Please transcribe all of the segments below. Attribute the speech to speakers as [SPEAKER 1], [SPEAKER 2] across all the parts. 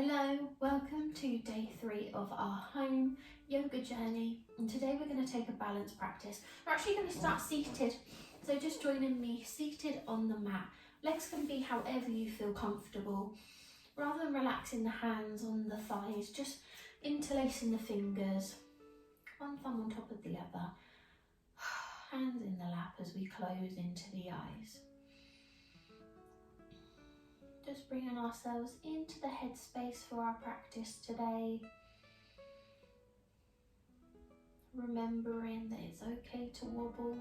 [SPEAKER 1] Hello, welcome to day 3 of our home yoga journey, and today we're going to take a balance practice. We're actually going to start seated, so just joining me seated on the mat. Legs can be however you feel comfortable. Rather than relaxing the hands on the thighs, just interlacing the fingers, one thumb on top of the other, hands in the lap as we close into the eyes. Just bringing ourselves into the headspace for our practice today. Remembering that it's okay to wobble.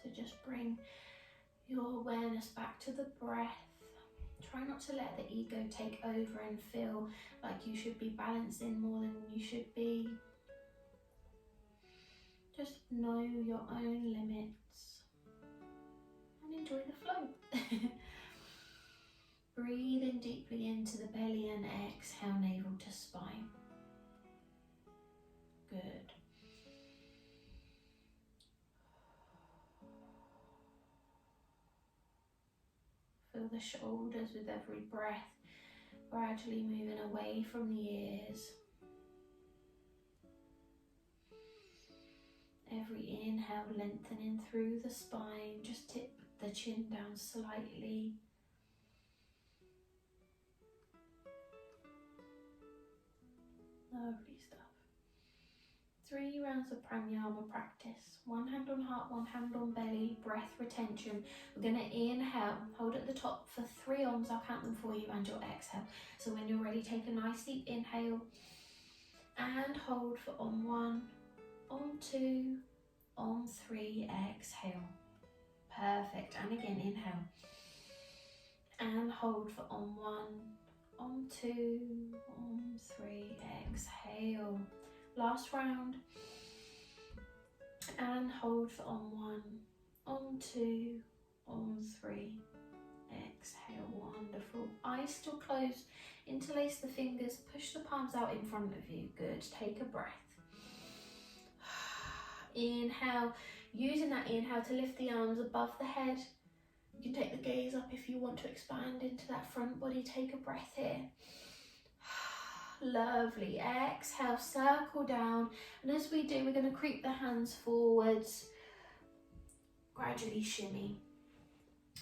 [SPEAKER 1] To just bring your awareness back to the breath. Try not to let the ego take over and feel like you should be balancing more than you should be. Just know your own limits and enjoy the flow. Breathing deeply into the belly and exhale navel to spine. Good. Feel the shoulders with every breath, gradually moving away from the ears. Every inhale lengthening through the spine, just tip the chin down slightly. Lovely stuff. 3 rounds of pranayama practice. 1 hand on heart, 1 hand on belly, breath retention. We're going to inhale, hold at the top for 3 ohms. I'll count them for you, and you'll exhale. So when you're ready, take a nice deep inhale and hold for on 1, on 2, on 3, exhale. Perfect. And again, inhale and hold for on 1, on 2, on 3, exhale. Last round, and hold for on 1, on 2, on 3, exhale. Wonderful. Eyes still closed, interlace the fingers, push the palms out in front of you. Good. Take a breath. Inhale, using that inhale to lift the arms above the head. You can take the gaze up if you want to expand into that front body. Take a breath here. Lovely. Exhale, circle down, and as we do, we're going to creep the hands forwards, gradually shimmy.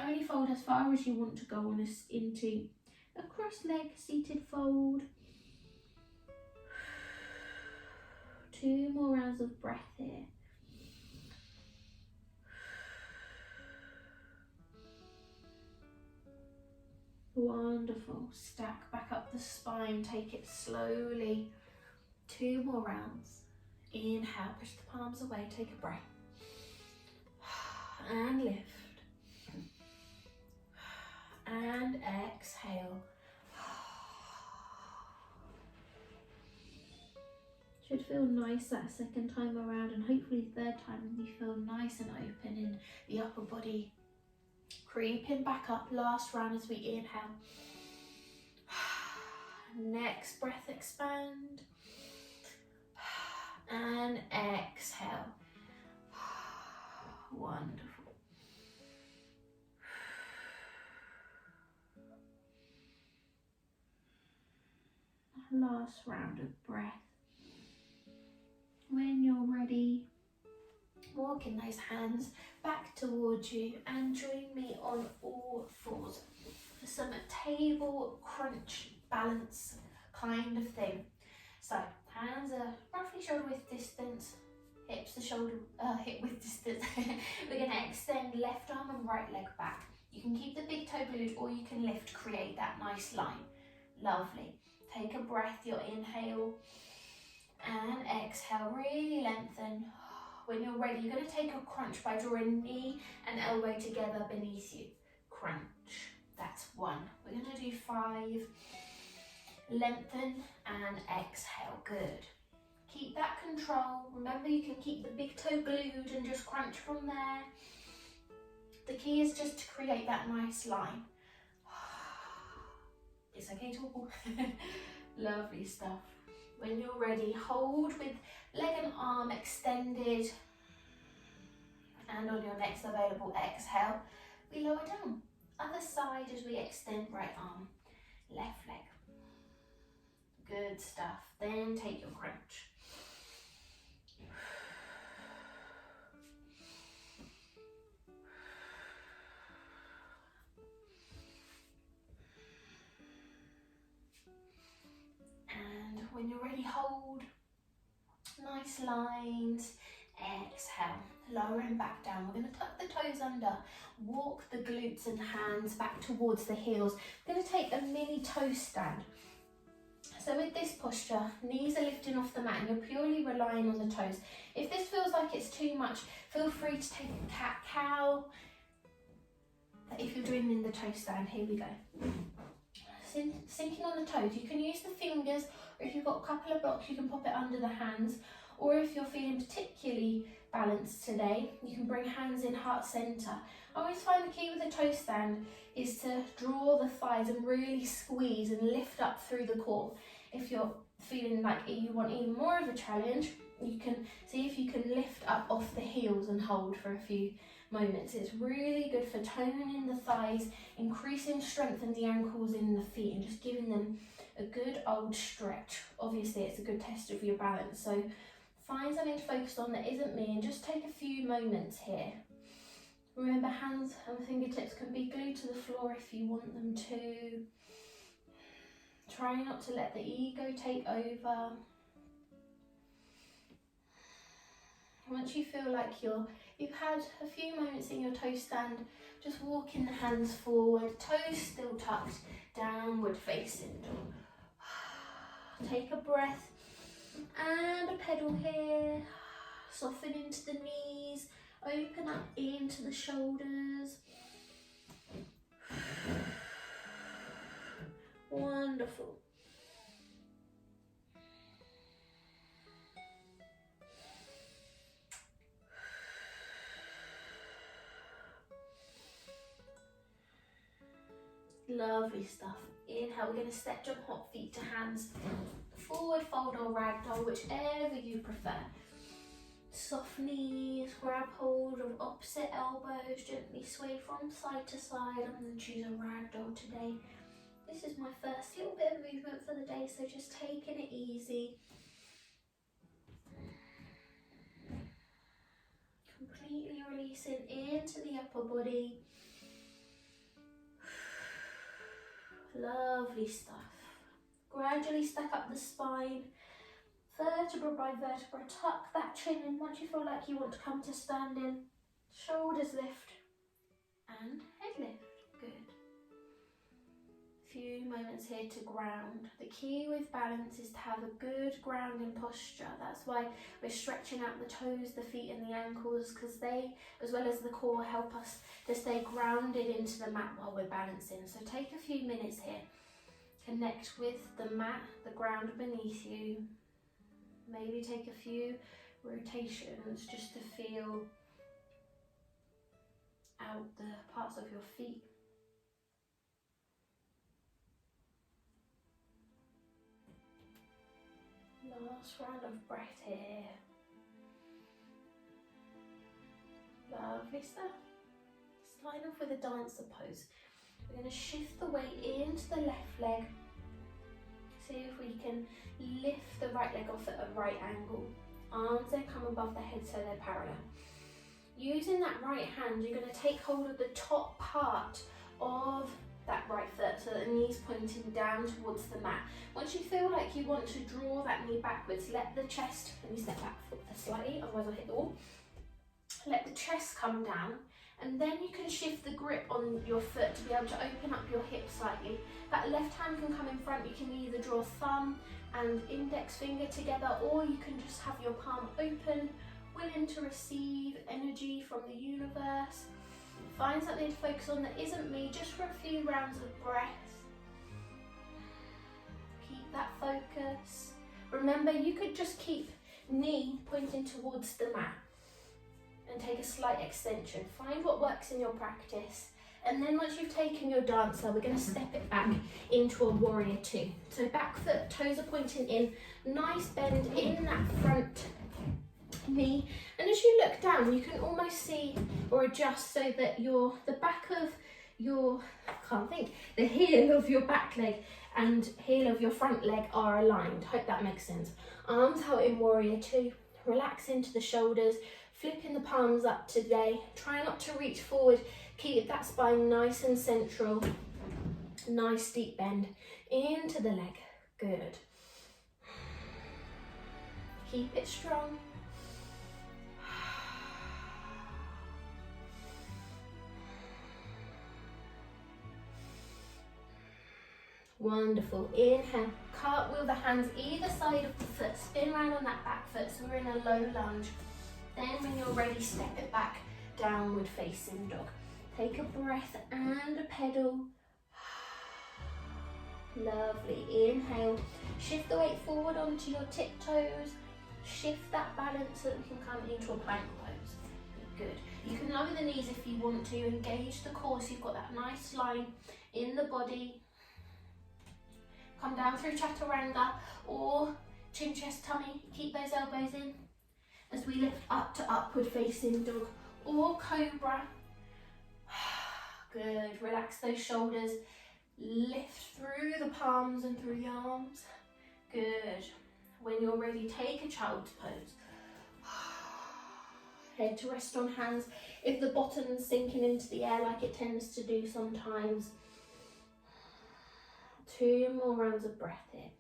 [SPEAKER 1] Only fold as far as you want to go on us into a cross leg seated fold. 2 more rounds of breath here. Wonderful. Stack back up the spine, take it slowly. 2 more rounds. Inhale, push the palms away, take a breath. And lift. And exhale. Should feel nice that second time around, and hopefully third time you feel nice and open in the upper body. Creeping back up, last round as we inhale. Next breath, expand. And exhale. Wonderful. Last round of breath. When you're ready, walking those hands back towards you and join me on all fours for some table crunch balance kind of thing. So hands are roughly shoulder width distance, hips are hip width distance. We're going to extend left arm and right leg back. You can keep the big toe glued or you can lift, create that nice line. Lovely. Take a breath, your inhale and exhale, really lengthen. When you're ready, you're going to take a crunch by drawing knee and elbow together beneath you. Crunch. That's 1. We're going to do 5. Lengthen and exhale. Good. Keep that control. Remember, you can keep the big toe glued and just crunch from there. The key is just to create that nice line. It's okay to wobble. Lovely stuff. When you're ready, hold with leg and arm extended, and on your next available exhale, we lower down. Other side as we extend right arm, left leg. Good stuff. Then take your crunch. And when you're ready, hold. Nice lines. Exhale, lowering back down. We're going to tuck the toes under, walk the glutes and hands back towards the heels. We're going to take a mini toe stand. So with this posture, knees are lifting off the mat and you're purely relying on the toes. If this feels like it's too much, feel free to take a cat-cow. If you're doing in the toe stand, here we go. Sinking on the toes, you can use the fingers, or if you've got a couple of blocks, you can pop it under the hands. Or if you're feeling particularly balanced today, you can bring hands in heart center. I always find the key with a toe stand is to draw the thighs and really squeeze and lift up through the core. If you're feeling like you want even more of a challenge, you can see if you can lift up off the heels and hold for a few moments. It's really good for toning in the thighs, increasing strength in the ankles in the feet, and just giving them a good old stretch. Obviously, it's a good test of your balance. So find something to focus on that isn't me and just take a few moments here. Remember, hands and fingertips can be glued to the floor if you want them to. Try not to let the ego take over. Once you feel like you've had a few moments in your toe stand, just walking the hands forward, toes still tucked, downward facing dog. Take a breath and a pedal here. Soften into the knees, open up into the shoulders. Wonderful. Lovely stuff. Inhale, we're going to step jump hop feet to hands. Forward fold or ragdoll, whichever you prefer. Soft knees, grab hold of opposite elbows, gently sway from side to side. I'm going to choose a ragdoll today. This is my first little bit of movement for the day, so just taking it easy. Completely releasing into the upper body. Lovely stuff. Gradually stack up the spine, vertebra by vertebra, tuck that chin in. Once you feel like you want to come to standing, shoulders lift and head lift. Good. Few moments here to ground. The key with balance is to have a good grounding posture. That's why we're stretching out the toes, the feet and the ankles, because they, as well as the core, help us to stay grounded into the mat while we're balancing. So take a few minutes here. Connect with the mat, the ground beneath you. Maybe take a few rotations just to feel out the parts of your feet. Last round of breath here. Lovely stuff. Starting off with a dancer pose. We're going to shift the weight into the left leg. See if we can lift the right leg off at a right angle. Arms then come above the head so they're parallel. Using that right hand, you're going to take hold of the top part of that right foot so that the knee's pointing down towards the mat. Once you feel like you want to draw that knee backwards, let the chest, let me step back slightly, otherwise I'll hit the wall. Let the chest come down, and then you can shift the grip on your foot to be able to open up your hip slightly. That left hand can come in front. You can either draw thumb and index finger together, or you can just have your palm open, willing to receive energy from the universe. Find something to focus on that isn't me, just for a few rounds of breath. Keep that focus. Remember, you could just keep knee pointing towards the mat and take a slight extension. Find what works in your practice. And then once you've taken your dancer, we're going to step it back into a warrior two. So back foot, toes are pointing in, nice bend in that front knee. And as you look down, you can almost see or adjust so that the back of the heel of your back leg and heel of your front leg are aligned. Hope that makes sense. Arms out in warrior two. Relax into the shoulders, flipping the palms up today. Try not to reach forward. Keep that spine nice and central. Nice deep bend into the leg. Good. Keep it strong. Wonderful. Inhale. Cartwheel the hands either side of the foot. Spin around on that back foot. So we're in a low lunge. Then when you're ready, step it back. Downward facing dog. Take a breath and a pedal. Lovely. Inhale. Shift the weight forward onto your tiptoes. Shift that balance so that we can come into a plank pose. Good. You can lower the knees if you want to. Engage the core so you've got that nice line in the body. Come down through chaturanga or chin, chest, tummy. Keep those elbows in as we lift up to upward facing dog or cobra. Good. Relax those shoulders. Lift through the palms and through the arms. Good. When you're ready, take a child's pose. Head to rest on hands. If the bottom's sinking into the air like it tends to do sometimes. 2 more rounds of breath here.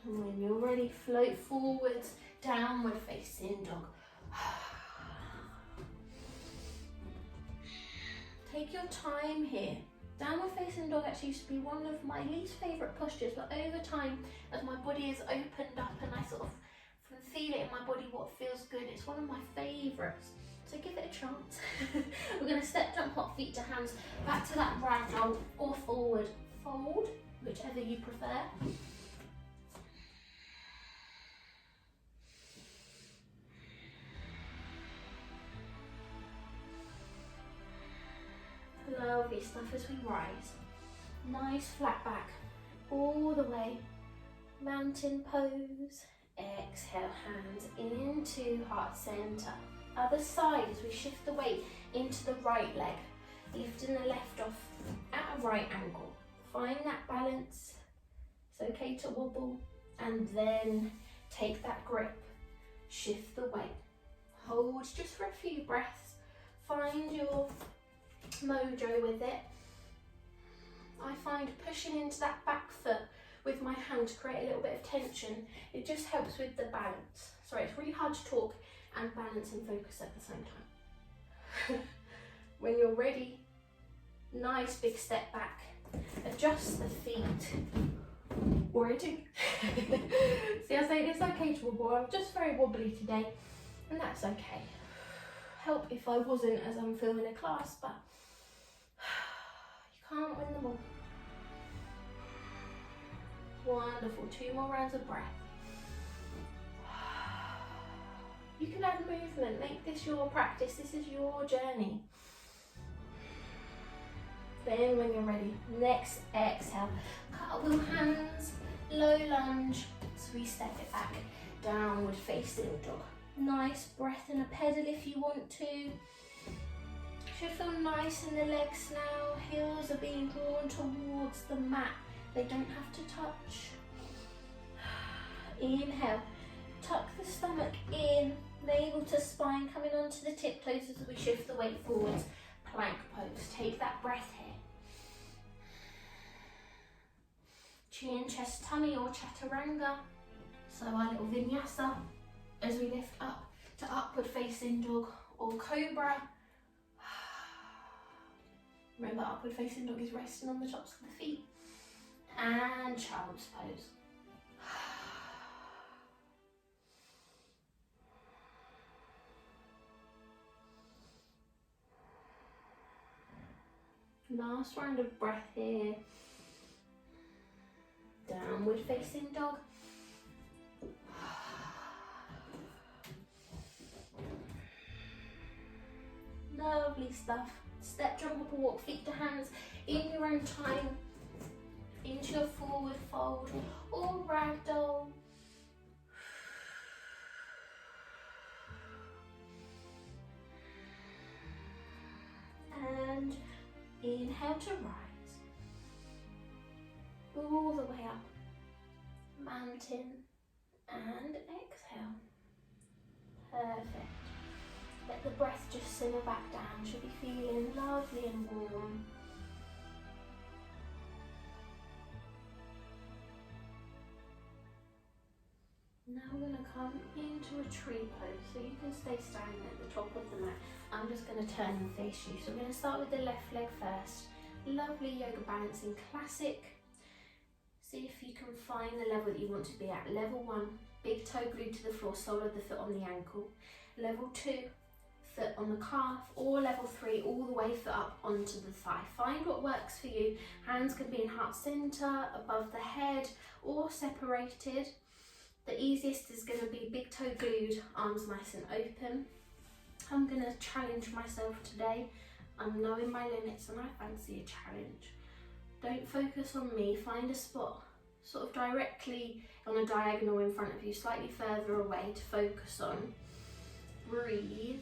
[SPEAKER 1] And when you're ready, float forwards, downward facing dog. Take your time here. Downward facing dog actually used to be one of my least favourite postures, but over time, as my body has opened up and I sort of feel it in my body what feels good, it's one of my favourites. So give it a chance. We're going to step, jump, hop, feet to hands, back to that ragdoll or forward fold, whichever you prefer. Lovely stuff as we rise. Nice flat back all the way. Mountain pose. Exhale, hands into heart center. Other side as we shift the weight into the right leg. Lifting the left off at a right angle. Find that balance. It's okay to wobble and then take that grip. Shift the weight. Hold just for a few breaths. Find your mojo with it. I find pushing into that back foot with my hand to create a little bit of tension. It just helps with the balance. Sorry, it's really hard to talk and balance and focus at the same time. When you're ready, nice big step back. Adjust the feet. Or I do. See, I say it's okay to wobble. I'm just very wobbly today, and that's okay. Help if I wasn't, as I'm filming a class, but you can't win them all. Wonderful. 2 more rounds of breath. You can add movement. Make this your practice. This is your journey. Then when you're ready, next exhale. Cartwheel hands, low lunge. So we step it back. Downward facing dog. Nice breath and a pedal if you want to. Should feel nice in the legs now. Heels are being drawn towards the mat. They don't have to touch. Inhale. Tuck the stomach in. Navel to spine coming onto the tiptoes as we shift the weight forwards. Plank pose. Take that breath here. Chin, chest, tummy or chaturanga. So our little vinyasa as we lift up to upward facing dog or cobra. Remember, upward facing dog is resting on the tops of the feet. And child's pose. Last round of breath here. Downward facing dog. Lovely stuff. Step, jump up or walk, feet to hands in your own time. Into your forward fold or ragdoll. Inhale to rise. All the way up. Mountain. And exhale. Perfect. Let the breath just simmer back down. Should be feeling lovely and warm. Now we're going to come into a tree pose, so you can stay standing at the top of the mat. I'm just going to turn and face you. So we're going to start with the left leg first. Lovely yoga balancing classic. See if you can find the level that you want to be at. Level 1, big toe glued to the floor, sole of the foot on the ankle. Level 2, foot on the calf, or level 3, all the way foot up onto the thigh. Find what works for you. Hands can be in heart center, above the head, or separated. The easiest is going to be big toe glued, arms nice and open. I'm going to challenge myself today. I'm knowing my limits and I fancy a challenge. Don't focus on me, find a spot sort of directly on a diagonal in front of you, slightly further away to focus on. Breathe,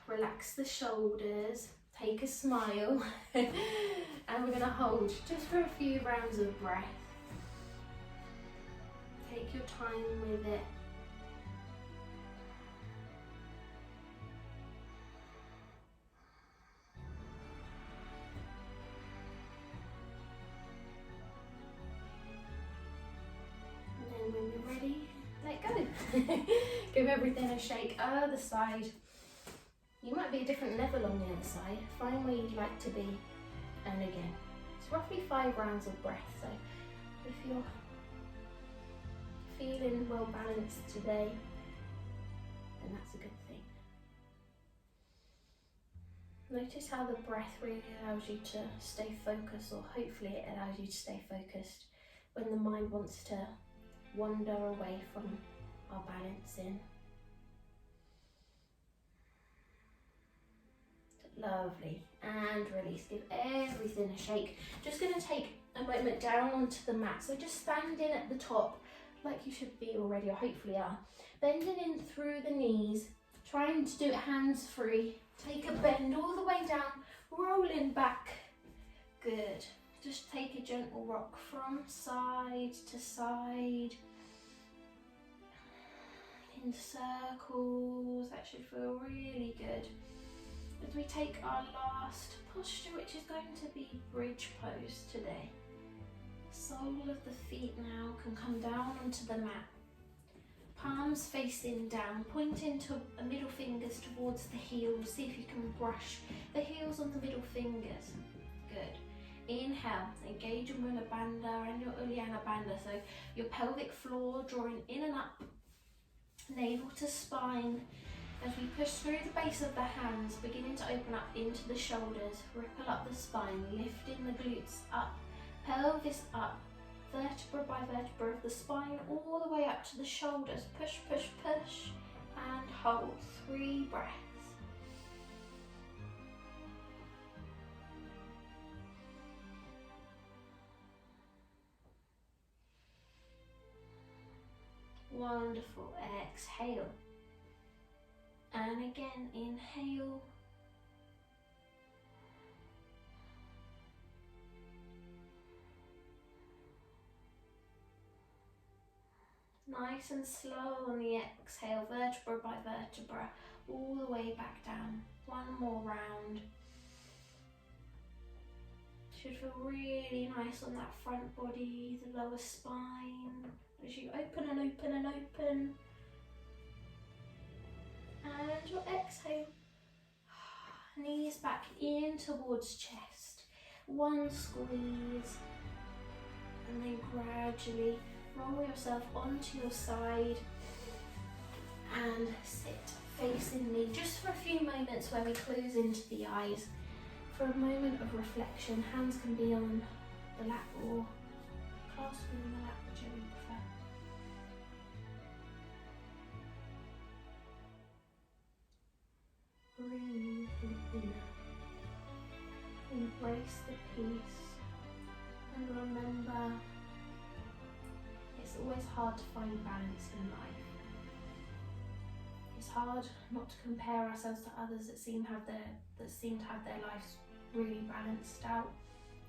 [SPEAKER 1] relax the shoulders, take a smile, and we're going to hold just for a few rounds of breath. Take your time with it. And then when you're ready, let go. Give everything a shake. Other side. You might be a different level on the other side. Find where you'd like to be. And again. It's roughly 5 rounds of breath. So if you're feeling well balanced today, then that's a good thing. Notice how the breath really allows you to stay focused, or hopefully it allows you to stay focused when the mind wants to wander away from our balancing. Lovely. And release. Give everything a shake. Just going to take a moment down onto the mat. So just standing at the top like you should be already, or hopefully are. Bending in through the knees, trying to do it hands free. Take a bend all the way down, rolling back. Good. Just take a gentle rock from side to side. In circles, that should feel really good. As we take our last posture, which is going to be bridge pose today. Sole of the feet now can come down onto the mat. Palms facing down, pointing to a middle fingers towards the heels. See if you can brush the heels on the middle fingers. Good. Inhale, engage your Mula Bandha and your Uddiyana Bandha. So your pelvic floor drawing in and up, navel to spine. As we push through the base of the hands, beginning to open up into the shoulders, ripple up the spine, lifting the glutes up. Pelvis up, vertebra by vertebra of the spine, all the way up to the shoulders. Push, push, push, and hold. 3 breaths. Wonderful. Exhale. And again, inhale. Nice and slow on the exhale, vertebra by vertebra, all the way back down. 1 more round. Should feel really nice on that front body, the lower spine, as you open and open and open. And your exhale. Knees back in towards chest. 1 squeeze. And then gradually roll yourself onto your side and sit facing me, just for a few moments where we close into the eyes. For a moment of reflection, hands can be on the lap or clasping in the lap, whichever you prefer. Breathe in. Embrace the peace, and remember, it's always hard to find balance in life. It's hard not to compare ourselves to others that seem to have their lives really balanced out,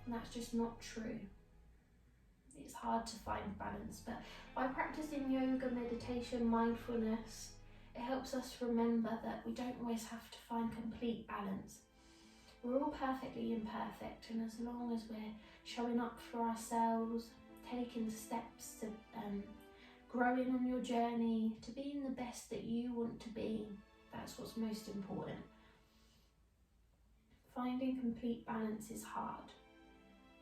[SPEAKER 1] and that's just not true. It's hard to find balance, but by practicing yoga, meditation, mindfulness, it helps us remember that we don't always have to find complete balance. We're all perfectly imperfect, and as long as we're showing up for ourselves, taking steps to growing on your journey to being the best that you want to be, that's what's most important. Finding complete balance is hard,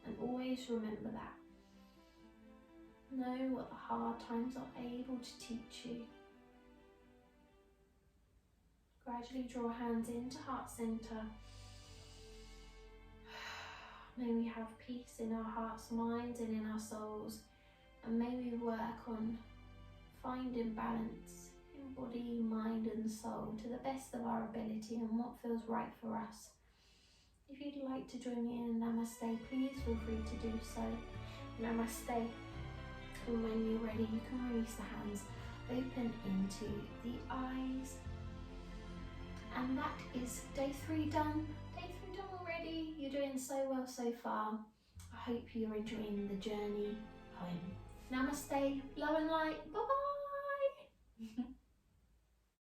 [SPEAKER 1] and always remember that. Know what the hard times are able to teach you. Gradually draw hands into heart center. May we have peace in our hearts, minds, and in our souls. And may we work on finding balance in body, mind, and soul to the best of our ability and what feels right for us. If you'd like to join me in Namaste, please feel free to do so. Namaste. And when you're ready, you can release the hands, open into the eyes. And that is day 3 done. Day 3 done already. You're doing so well so far. I hope you're enjoying the journey home. Namaste, love and light. Bye bye.